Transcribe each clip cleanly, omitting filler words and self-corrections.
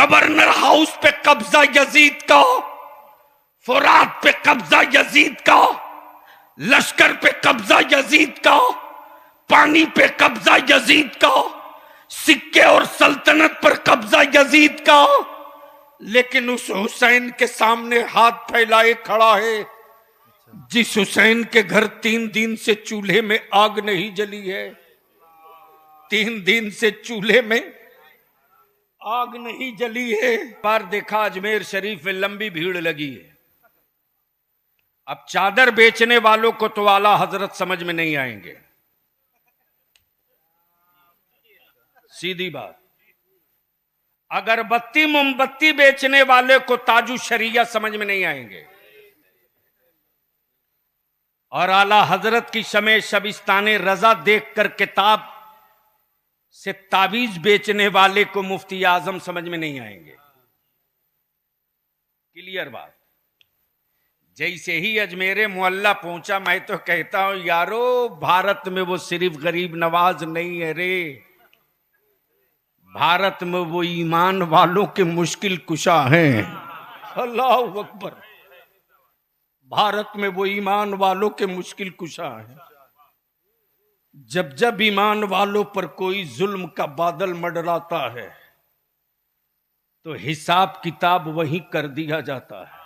Governor house पे कब्जा Yazid का, फुरात पे कब्जा यजीद का, लश्कर पे कब्जा यजीद का, पानी पे कब्जा यजीद का, सिक्के और सल्तनत पर कब्जा यजीद का। लेकिन उस हुसैन के सामने हाथ फैलाए खड़ा है जिस हुसैन के घर 3 दिन से चूल्हे में आग नहीं जली है। 3 दिन से चूल्हे में आग नहीं जली है। बार देखा अजमेर शरीफ में लंबी भीड़ लगी है। अब चादर बेचने वालों को तो आला हजरत समझ में नहीं आएंगे, सीधी बात। अगरबत्ती मोमबत्ती बेचने वाले को ताजु शरिया समझ में नहीं आएंगे, और आला हजरत की शमे शबिस्ताने रजा देखकर किताब से ताबीज बेचने वाले को मुफ्ती आजम समझ में नहीं आएंगे। क्लियर बात। जैसे ही अजमेरे मुअल्ला पहुंचा, मैं तो कहता हूं यारो, भारत में वो सिर्फ गरीब नवाज नहीं है रे, भारत में वो ईमान वालों के मुश्किल कुशा हैं। अल्लाह अकबर। भारत में वो ईमान वालों के मुश्किल कुशा हैं। जब जब ईमान वालों पर कोई जुल्म का बादल मंडराता है तो हिसाब किताब वहीं कर दिया जाता है।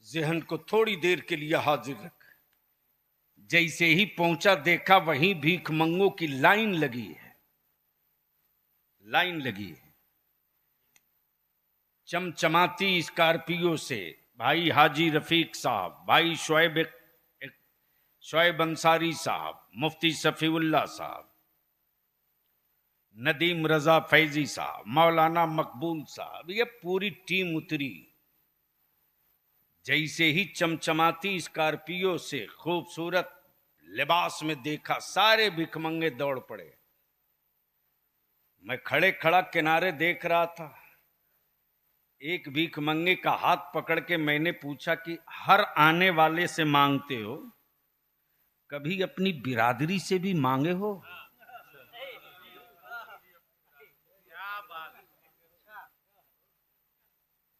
जहन को थोड़ी देर के लिए हाजिर रख। जैसे ही पहुंचा देखा वहीं भीख मंगों की लाइन लगी है, लाइन लगी है। चमचमाती स्कॉर्पियो से भाई हाजी रफीक साहब, भाई शोएब अंसारी साहब, मुफ्ती सफीउल्लाह साहब, नदीम रजा फैजी साहब, मौलाना मकबूल साहब, ये पूरी टीम उतरी। जैसे ही चमचमाती स्कॉर्पियो से खूबसूरत लिबास में देखा, सारे भिखमंगे दौड़ पड़े। मैं खड़े खड़ा किनारे देख रहा था। एक भिखमंगे का हाथ पकड़ के मैंने पूछा कि हर आने वाले से मांगते हो, कभी अपनी बिरादरी से भी मांगे हो?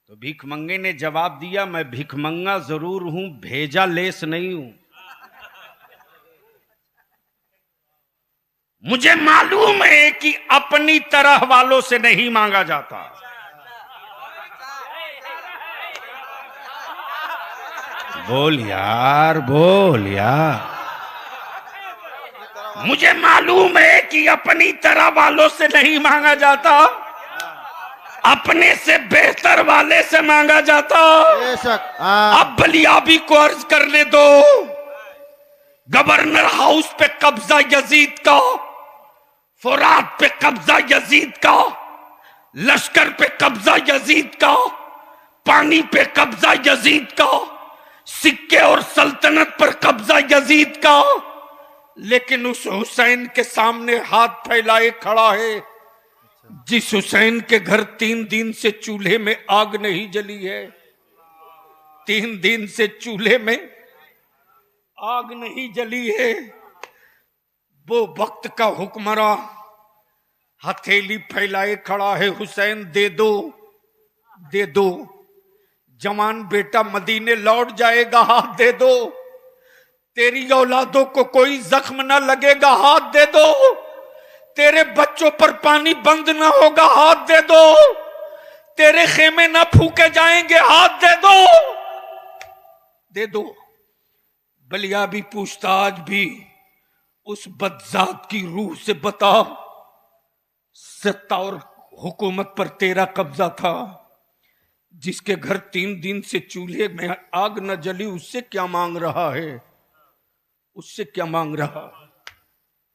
तो भिखमंगे ने जवाब दिया, मैं भिखमंगा जरूर हूं, भेजा लेस नहीं हूं। मुझे मालूम है कि अपनी तरह वालों से नहीं मांगा जाता। बोल यार, बोल यार। मुझे मालूम है कि अपनी तरह वालों से नहीं मांगा जाता, अपने से बेहतर वाले से मांगा जाता। अब बलियाबी को अर्ज करने दो। गवर्नर हाउस पे कब्जा यजीद का, फुरात पे कब्जा यजीद का, लश्कर पे कब्जा यजीद का, पानी पे कब्जा यजीद का, सिक्के और सल्तनत पर कब्जा यजीद का। लेकिन उस हुसैन के सामने हाथ फैलाए खड़ा है जिस हुसैन के घर 3 दिन से चूल्हे में आग नहीं जली है। 3 दिन से चूल्हे में आग नहीं जली है। वो वक्त का हुक्मरां हथेली फैलाए खड़ा है, हुसैन दे दो, दे दो। जवान बेटा मदीने लौट जाएगा, हाथ दे दो। तेरी औलादों को कोई जख्म न लगेगा, हाथ दे दो। तेरे बच्चों पर पानी बंद न होगा, हाथ दे दो। तेरे खेमे न फूके जाएंगे, हाथ दे दो, दे दो। बलिया भी पूछता, आज भी उस बदजात की रूह से बता, सत्ता और हुकूमत पर तेरा कब्जा था, जिसके घर 3 दिन से चूल्हे में आग न जली, उससे क्या मांग रहा है? उससे क्या मांग रहा?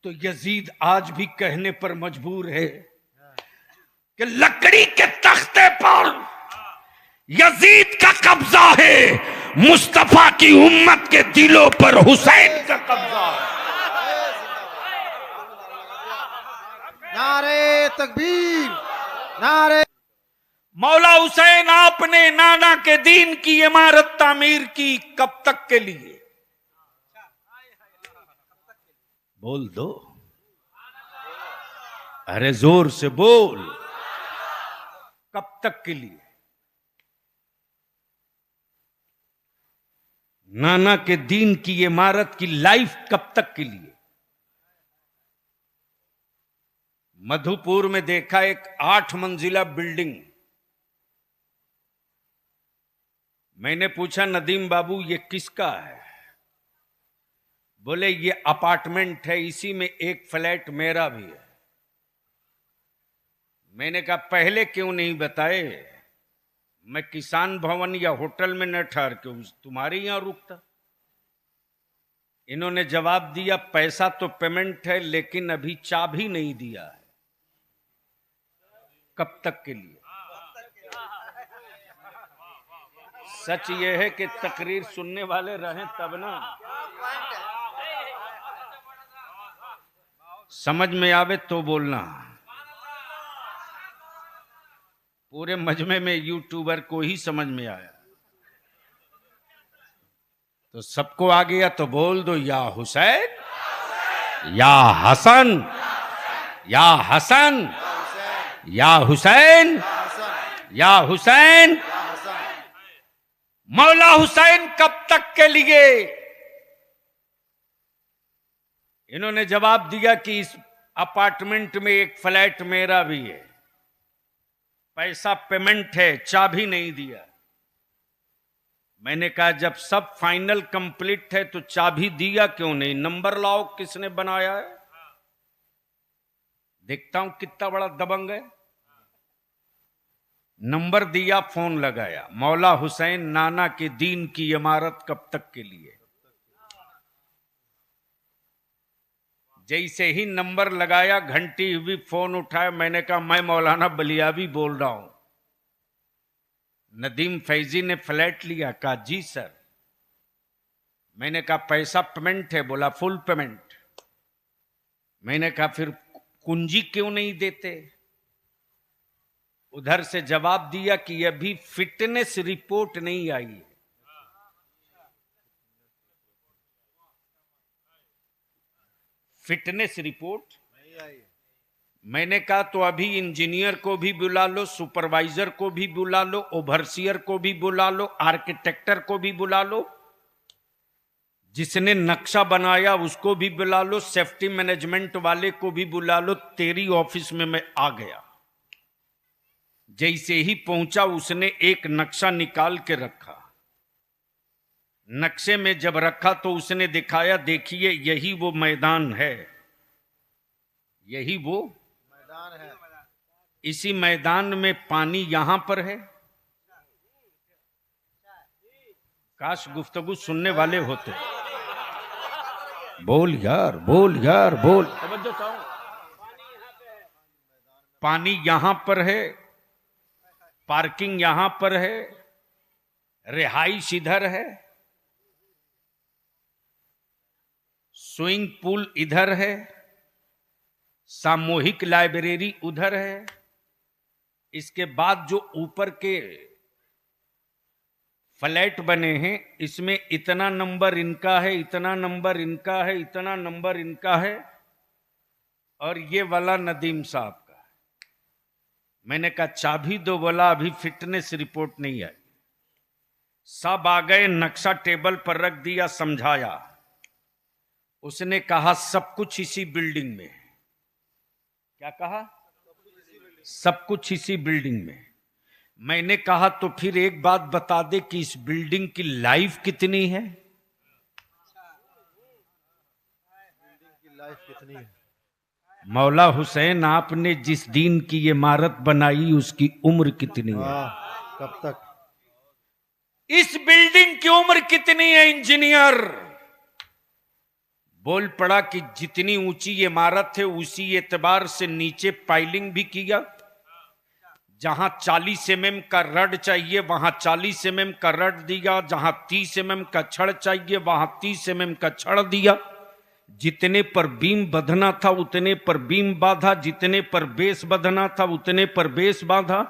तो यजीद आज भी कहने पर मजबूर है कि लकड़ी के तख्ते पर यजीद का कब्जा है, मुस्तफा की उम्मत के दिलों पर हुसैन का कब्जा है। नारे तकबीर, नारे। मौला हुसैन, आपने नाना के दीन की इमारत तामीर की, कब तक के लिए? बोल दो, अरे जोर से बोल। कब तक के लिए? नाना के दीन की इमारत की लाइफ कब तक के लिए? मधुपुर में देखा एक 8 मंजिला बिल्डिंग। मैंने पूछा नदीम बाबू ये किसका है? बोले ये अपार्टमेंट है, इसी में एक फ्लैट मेरा भी है। मैंने कहा पहले क्यों नहीं बताए? मैं किसान भवन या होटल में न ठहर के तुम्हारे यहां रुकता। इन्होंने जवाब दिया पैसा तो पेमेंट है लेकिन अभी चाबी नहीं दिया है। कब तक के लिए? सच यह है कि तकरीर सुनने वाले रहें तब ना समझ में आवे तो बोलना। पूरे मजमे में यूट्यूबर को ही समझ में आया तो सबको आ गया तो बोल दो या हुसैन या हसन या हसन या हुसैन या हुसैन। मौला हुसैन कब तक के लिए? इन्होंने जवाब दिया कि इस अपार्टमेंट में एक फ्लैट मेरा भी है, पैसा पेमेंट है, चाबी नहीं दिया। मैंने कहा जब सब फाइनल कंप्लीट है तो चाबी दिया क्यों नहीं? नंबर लाओ किसने बनाया है, देखता हूं कितना बड़ा दबंग है। नंबर दिया, फोन लगाया। मौला हुसैन नाना के दीन की इमारत कब तक के लिए? जैसे ही नंबर लगाया घंटी हुई, फोन उठाया। मैंने कहा मैं मौलाना बलियावी बोल रहा हूं, नदीम फैजी ने फ्लैट लिया। कहा जी सर। मैंने कहा पैसा पेमेंट है? बोला फुल पेमेंट। मैंने कहा फिर कुंजी क्यों नहीं देते? उधर से जवाब दिया कि अभी फिटनेस रिपोर्ट नहीं आई है। फिटनेस रिपोर्ट नहीं आई। मैंने कहा तो अभी इंजीनियर को भी बुला लो, सुपरवाइजर को भी बुला लो, ओवरसियर को भी बुला लो, आर्किटेक्टर को भी बुला लो, जिसने नक्शा बनाया उसको भी बुला लो, सेफ्टी मैनेजमेंट वाले को भी बुला लो। तेरी ऑफिस में मैं आ गया। जैसे ही पहुंचा उसने एक नक्शा निकाल के रखा। नक्शे में जब रखा तो उसने दिखाया, देखिए यही वो मैदान है, यही वो मैदान है। इसी मैदान में पानी यहां पर है। काश गुफ्तगू सुनने वाले होते। बोल यार, बोल यार, बोल। पानी यहां पर है, पार्किंग यहां पर है, रिहाइश इधर है, स्विमिंग पूल इधर है, सामूहिक लाइब्रेरी उधर है। इसके बाद जो ऊपर के फ्लैट बने हैं इसमें इतना नंबर इनका है, इतना नंबर इनका है, इतना नंबर इनका है, और ये वाला नदीम साहब का है। मैंने कहा चाबी दो। बोला अभी फिटनेस रिपोर्ट नहीं आई। सब आ गए, नक्शा टेबल पर रख दिया, समझाया। उसने कहा सब कुछ इसी बिल्डिंग में है। क्या कहा? सब कुछ इसी बिल्डिंग में। मैंने कहा तो फिर एक बात बता दे कि इस बिल्डिंग की लाइफ कितनी है? मौला हुसैन आपने जिस दीन की इमारत बनाई उसकी उम्र कितनी है? कब तक? इस बिल्डिंग की उम्र कितनी है? इंजीनियर बोल पड़ा कि जितनी ऊंची इमारत है उसी एतबार से नीचे पाइलिंग भी किया। जहां 40 mm का रड चाहिए वहां 40 mm का रड दिया, जहां 30 mm का छड़ चाहिए वहां 30 mm का छड़ दिया। जितने पर बीम बंधना था उतने पर बीम बांधा, जितने पर बेस बंधना था उतने पर बेस बांधा,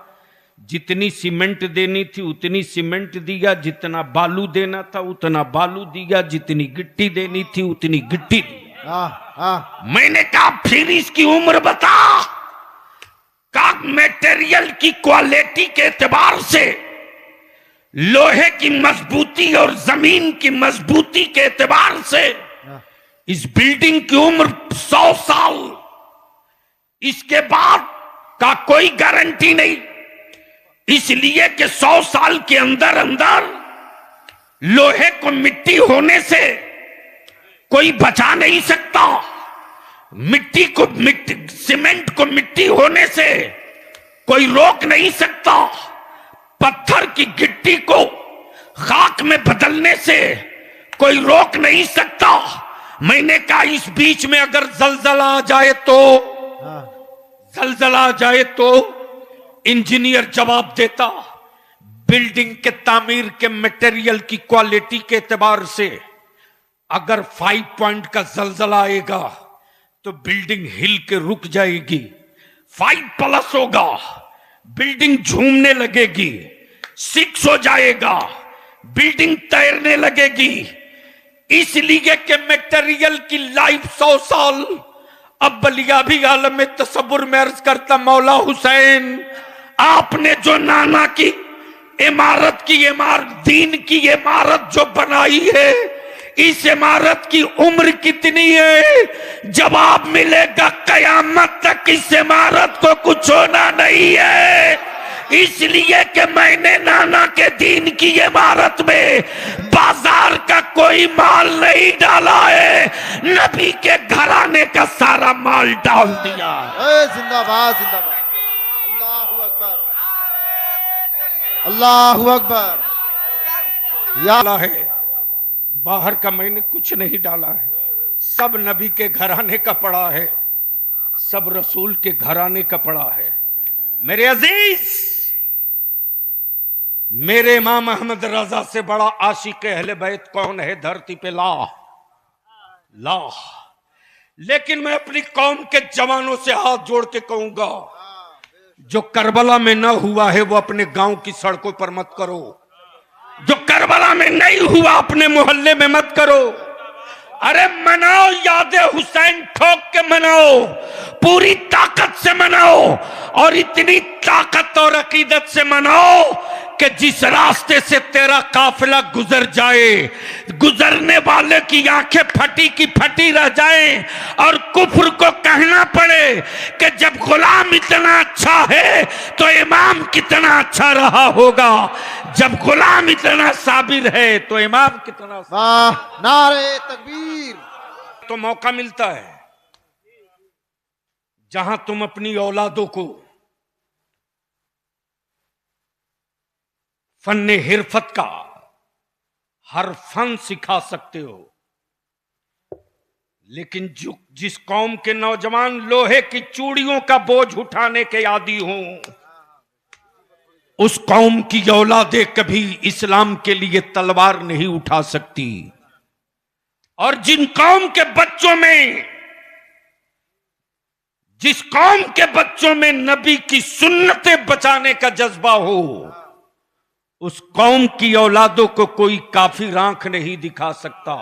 जितनी सीमेंट देनी थी उतनी सीमेंट दिया, जितना बालू देना था उतना बालू दिया, जितनी गिट्टी देनी थी उतनी गिट्टी दी। मैंने कहा फिर इसकी उम्र बता। का मटेरियल की क्वालिटी के एतबार से, लोहे की मजबूती और जमीन की मजबूती के एतबार से इस बिल्डिंग की उम्र 100 साल, इसके बाद का कोई गारंटी नहीं, इसलिए कि 100 साल के अंदर अंदर लोहे को मिट्टी होने से कोई बचा नहीं सकता, सीमेंट को मिट्टी होने से कोई रोक नहीं सकता, पत्थर की गिट्टी को खाक में बदलने से कोई रोक नहीं सकता। मैंने कहा इस बीच में अगर जलजला आ जाए तो इंजीनियर जवाब देता, बिल्डिंग के तामीर के मटेरियल की क्वालिटी के एतबार से अगर 5 पॉइंट का जलजला आएगा तो बिल्डिंग हिल के रुक जाएगी, 5+ होगा, बिल्डिंग झूमने लगेगी, 6 हो जाएगा, बिल्डिंग तैरने लगेगी, इसलिए कि मटेरियल की लाइफ 100 साल। अब बलिया भी आलम में तसव्वुर में अर्ज करता, मौला हुसैन आपने जो नाना की इमारत दीन की इमारत जो बनाई है, इस इमारत की उम्र कितनी है? जवाब मिलेगा कयामत तक इस इमारत को कुछ होना नहीं है, इसलिए कि मैंने नाना के दीन की इमारत में बाजार का कोई माल नहीं डाला है, नबी के घराने का सारा माल डाल दिया। जिंदाबाद जिंदाबाद, अल्लाहू अकबर, अल्लाहू अकबर। या है बाहर का मैंने कुछ नहीं डाला है, सब नबी के घराने का पड़ा है, सब रसूल के घराने का पड़ा है। मेरे अजीज, मेरे इमाम अहमद रजा से बड़ा आशिक अहले बैत कौन है धरती पे? ला। लेकिन मैं अपनी कौम के जवानों से हाथ जोड़ के कहूंगा, जो करबला में न हुआ है वो अपने गांव की सड़कों पर मत करो, जो करबला में नहीं हुआ अपने मोहल्ले में मत करो। अरे मनाओ, याद हुसैन ठोक के मनाओ, पूरी ताकत से मनाओ, और इतनी ताकत और अकीदत से मनाओ कि जिस रास्ते से तेरा काफिला गुजर जाए, गुजरने वाले की आंखें फटी की फटी रह जाएं, और कुफ्र को कहना पड़े कि जब गुलाम इतना अच्छा है तो इमाम कितना अच्छा रहा होगा, जब गुलाम इतना साबिर है तो इमाम कितना। वाह, नारे तकबीर। तो मौका मिलता है जहां तुम अपनी औलादों को फन्ने हिरफत का हर फन सिखा सकते हो, लेकिन जिस कौम के नौजवान लोहे की चूड़ियों का बोझ उठाने के आदी हों, उस कौम की औलादें कभी इस्लाम के लिए तलवार नहीं उठा सकती। और जिस कौम के बच्चों में नबी की सुन्नतें बचाने का जज्बा हो, उस कौम की औलादों को कोई काफिर आंख नहीं दिखा सकता।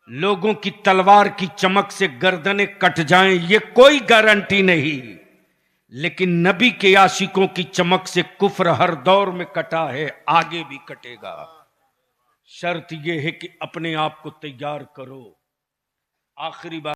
लोगों की तलवार की चमक से गर्दनें कट जाएं, ये कोई गारंटी नहीं, लेकिन नबी के आशिकों की चमक से कुफ्र हर दौर में कटा है, आगे भी कटेगा। शर्त यह है कि अपने आप को तैयार करो। आखिरी बात